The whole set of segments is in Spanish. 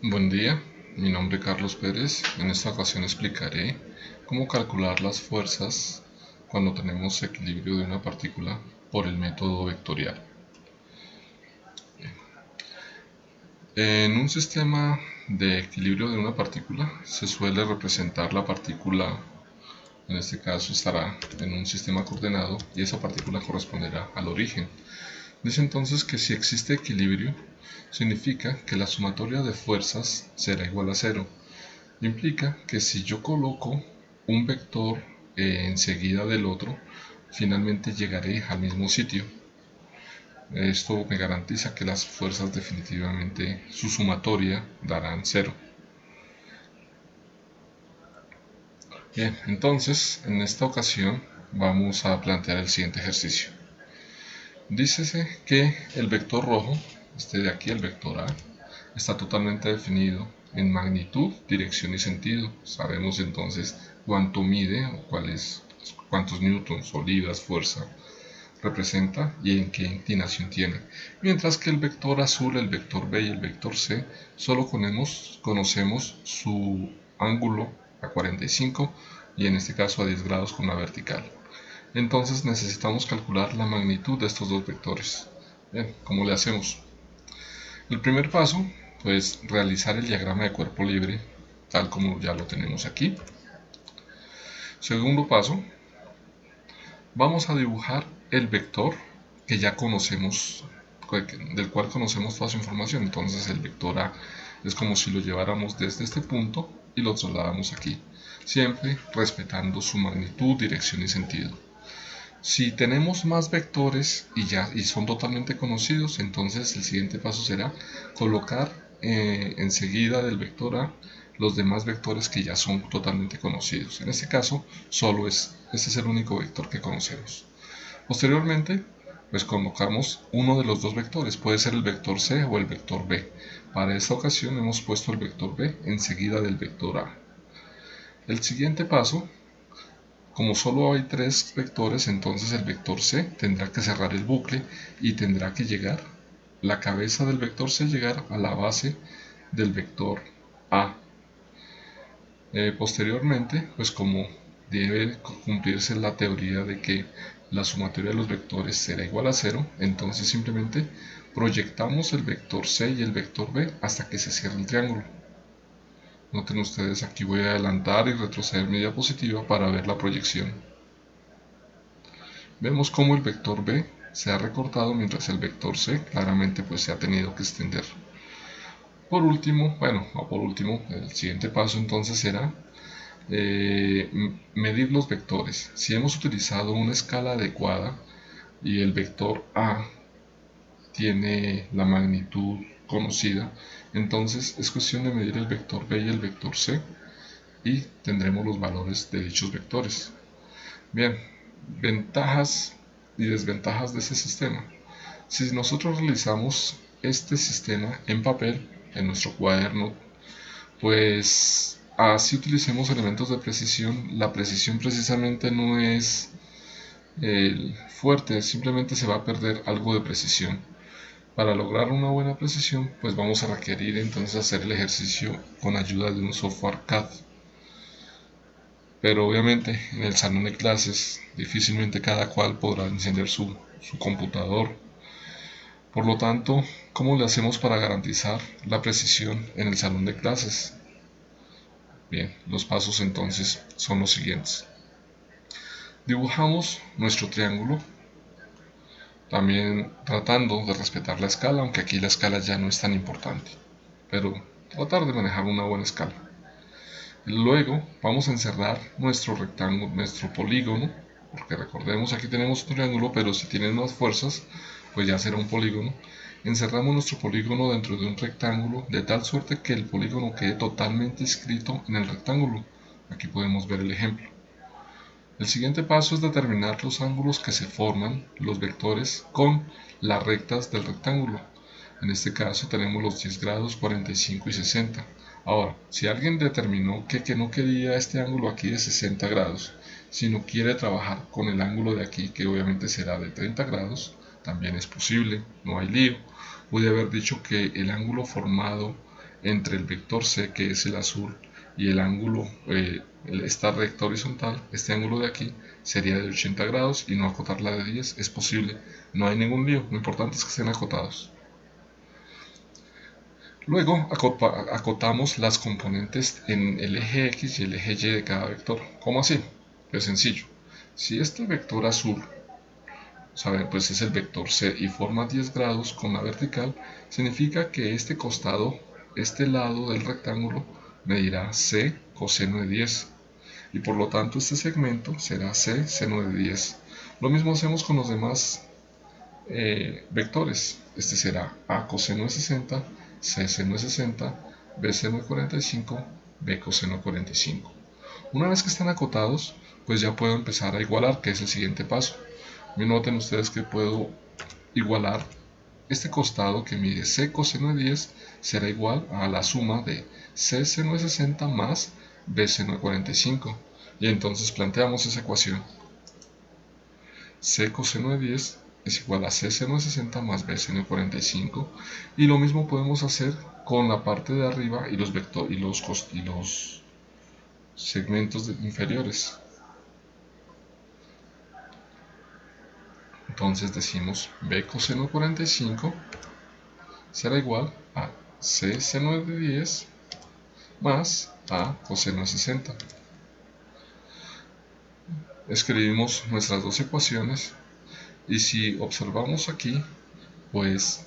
Buen día, mi nombre es Carlos Pérez. En esta ocasión explicaré cómo calcular las fuerzas cuando tenemos equilibrio de una partícula por el método vectorial. En un sistema de equilibrio de una partícula se suele representar la partícula, en este caso estará en un sistema coordenado y esa partícula corresponderá al origen. Dice entonces que si existe equilibrio, significa que la sumatoria de fuerzas será igual a cero. Implica que si yo coloco un vector enseguida del otro, finalmente llegaré al mismo sitio. Esto me garantiza que las fuerzas definitivamente su sumatoria darán cero. Bien, entonces en esta ocasión vamos a plantear el siguiente ejercicio. Dícese que el vector rojo, este de aquí, el vector A, está totalmente definido en magnitud, dirección y sentido. Sabemos entonces cuánto mide o cuántos newtons o libras fuerza representa y en qué inclinación tiene. Mientras que el vector azul, el vector B y el vector C solo conocemos su ángulo a 45 y en este caso a 10 grados con la vertical. Entonces necesitamos calcular la magnitud de estos dos vectores. Bien, ¿cómo le hacemos? El primer paso, pues realizar el diagrama de cuerpo libre, tal como ya lo tenemos aquí. Segundo paso, vamos a dibujar el vector que ya conocemos, del cual conocemos toda su información. Entonces el vector A es como si lo lleváramos desde este punto y lo trasladamos aquí, siempre respetando su magnitud, dirección y sentido. Si tenemos más vectores y son totalmente conocidos, entonces el siguiente paso será colocar enseguida del vector A los demás vectores que ya son totalmente conocidos. En este caso, este es el único vector que conocemos. Posteriormente, pues colocamos uno de los dos vectores, puede ser el vector C o el vector B. Para esta ocasión hemos puesto el vector B enseguida del vector A. El siguiente paso, como solo hay tres vectores, entonces el vector C tendrá que cerrar el bucle y tendrá que llegar, la cabeza del vector C llegar a la base del vector A. Posteriormente, pues como debe cumplirse la teoría de que la sumatoria de los vectores será igual a cero, entonces simplemente proyectamos el vector C y el vector B hasta que se cierre el triángulo. Noten ustedes, aquí voy a adelantar y retroceder mi diapositiva para ver la proyección. Vemos cómo el vector B se ha recortado mientras el vector C claramente pues se ha tenido que extender. Por último, el siguiente paso entonces será medir los vectores. Si hemos utilizado una escala adecuada y el vector A tiene la magnitud conocida, entonces es cuestión de medir el vector B y el vector C y tendremos los valores de dichos vectores. Bien, ventajas y desventajas de ese sistema. Si nosotros realizamos este sistema en papel, en nuestro cuaderno, pues así utilicemos elementos de precisión, la precisión precisamente no es fuerte, simplemente se va a perder algo de precisión. Para lograr una buena precisión, pues vamos a requerir entonces hacer el ejercicio con ayuda de un software CAD. Pero obviamente en el salón de clases difícilmente cada cual podrá encender su computador. Por lo tanto, ¿cómo le hacemos para garantizar la precisión en el salón de clases? Bien, los pasos entonces son los siguientes. Dibujamos nuestro triángulo, también tratando de respetar la escala, aunque aquí la escala ya no es tan importante, pero tratar de manejar una buena escala. Luego vamos a encerrar nuestro rectángulo, nuestro polígono, porque recordemos aquí tenemos un triángulo, pero si tienen más fuerzas, pues ya será un polígono. Encerramos nuestro polígono dentro de un rectángulo de tal suerte que el polígono quede totalmente inscrito en el rectángulo. Aquí podemos ver el ejemplo. El siguiente paso es determinar los ángulos que se forman, los vectores, con las rectas del rectángulo. En este caso tenemos los 10 grados, 45 y 60. Ahora, si alguien determinó que no quería este ángulo aquí de 60 grados, sino quiere trabajar con el ángulo de aquí, que obviamente será de 30 grados, también es posible, no hay lío. Pude haber dicho que el ángulo formado entre el vector C, que es el azul, y el ángulo, esta recta horizontal, este ángulo de aquí, sería de 80 grados y no acotarla de 10 es posible. No hay ningún lío, lo importante es que estén acotados. Luego acotamos las componentes en el eje X y el eje Y de cada vector. ¿Cómo así? Pues sencillo. Si este vector azul, saben, pues es el vector C y forma 10 grados con la vertical, significa que este costado, este lado del rectángulo, medirá C coseno de 10. Y por lo tanto este segmento será C seno de 10. Lo mismo hacemos con los demás vectores. Este será A coseno de 60, C seno de 60, B seno de 45, B coseno de 45. Una vez que están acotados, pues ya puedo empezar a igualar, que es el siguiente paso. Noten ustedes que puedo igualar este costado que mide C coseno de 10 será igual a la suma de C seno de 60 más B seno de 45. Y entonces planteamos esa ecuación. C coseno de 10 es igual a C seno de 60 más B seno de 45. Y lo mismo podemos hacer con la parte de arriba y los segmentos inferiores. Entonces decimos B coseno de 45 será igual a C seno de 10 más A coseno de 60. Escribimos nuestras dos ecuaciones y si observamos aquí, pues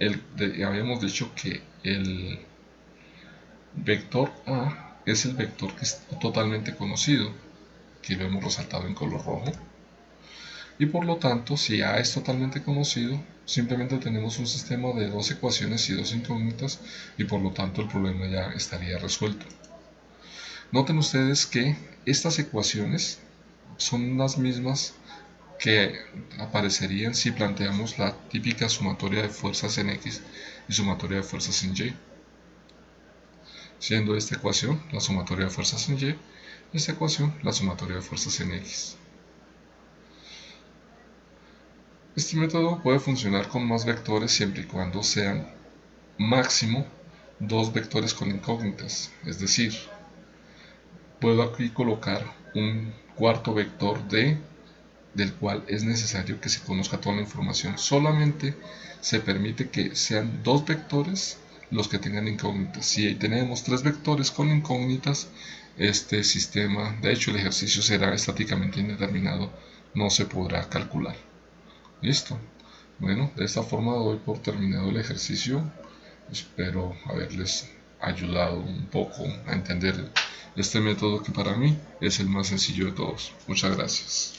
habíamos dicho que el vector A es el vector que es totalmente conocido, que lo hemos resaltado en color rojo. Y por lo tanto, si A es totalmente conocido, simplemente tenemos un sistema de dos ecuaciones y dos incógnitas y por lo tanto el problema ya estaría resuelto. Noten ustedes que estas ecuaciones son las mismas que aparecerían si planteamos la típica sumatoria de fuerzas en X y sumatoria de fuerzas en Y. Siendo esta ecuación la sumatoria de fuerzas en Y, esta ecuación la sumatoria de fuerzas en X. Este método puede funcionar con más vectores siempre y cuando sean máximo dos vectores con incógnitas, es decir, puedo aquí colocar un cuarto vector D del cual es necesario que se conozca toda la información. Solamente se permite que sean dos vectores los que tengan incógnitas. Si tenemos tres vectores con incógnitas, este sistema, de hecho el ejercicio será estáticamente indeterminado, no se podrá calcular. Listo. Bueno, de esta forma doy por terminado el ejercicio. Espero haberles ayudado un poco a entender este método que para mí es el más sencillo de todos. Muchas gracias.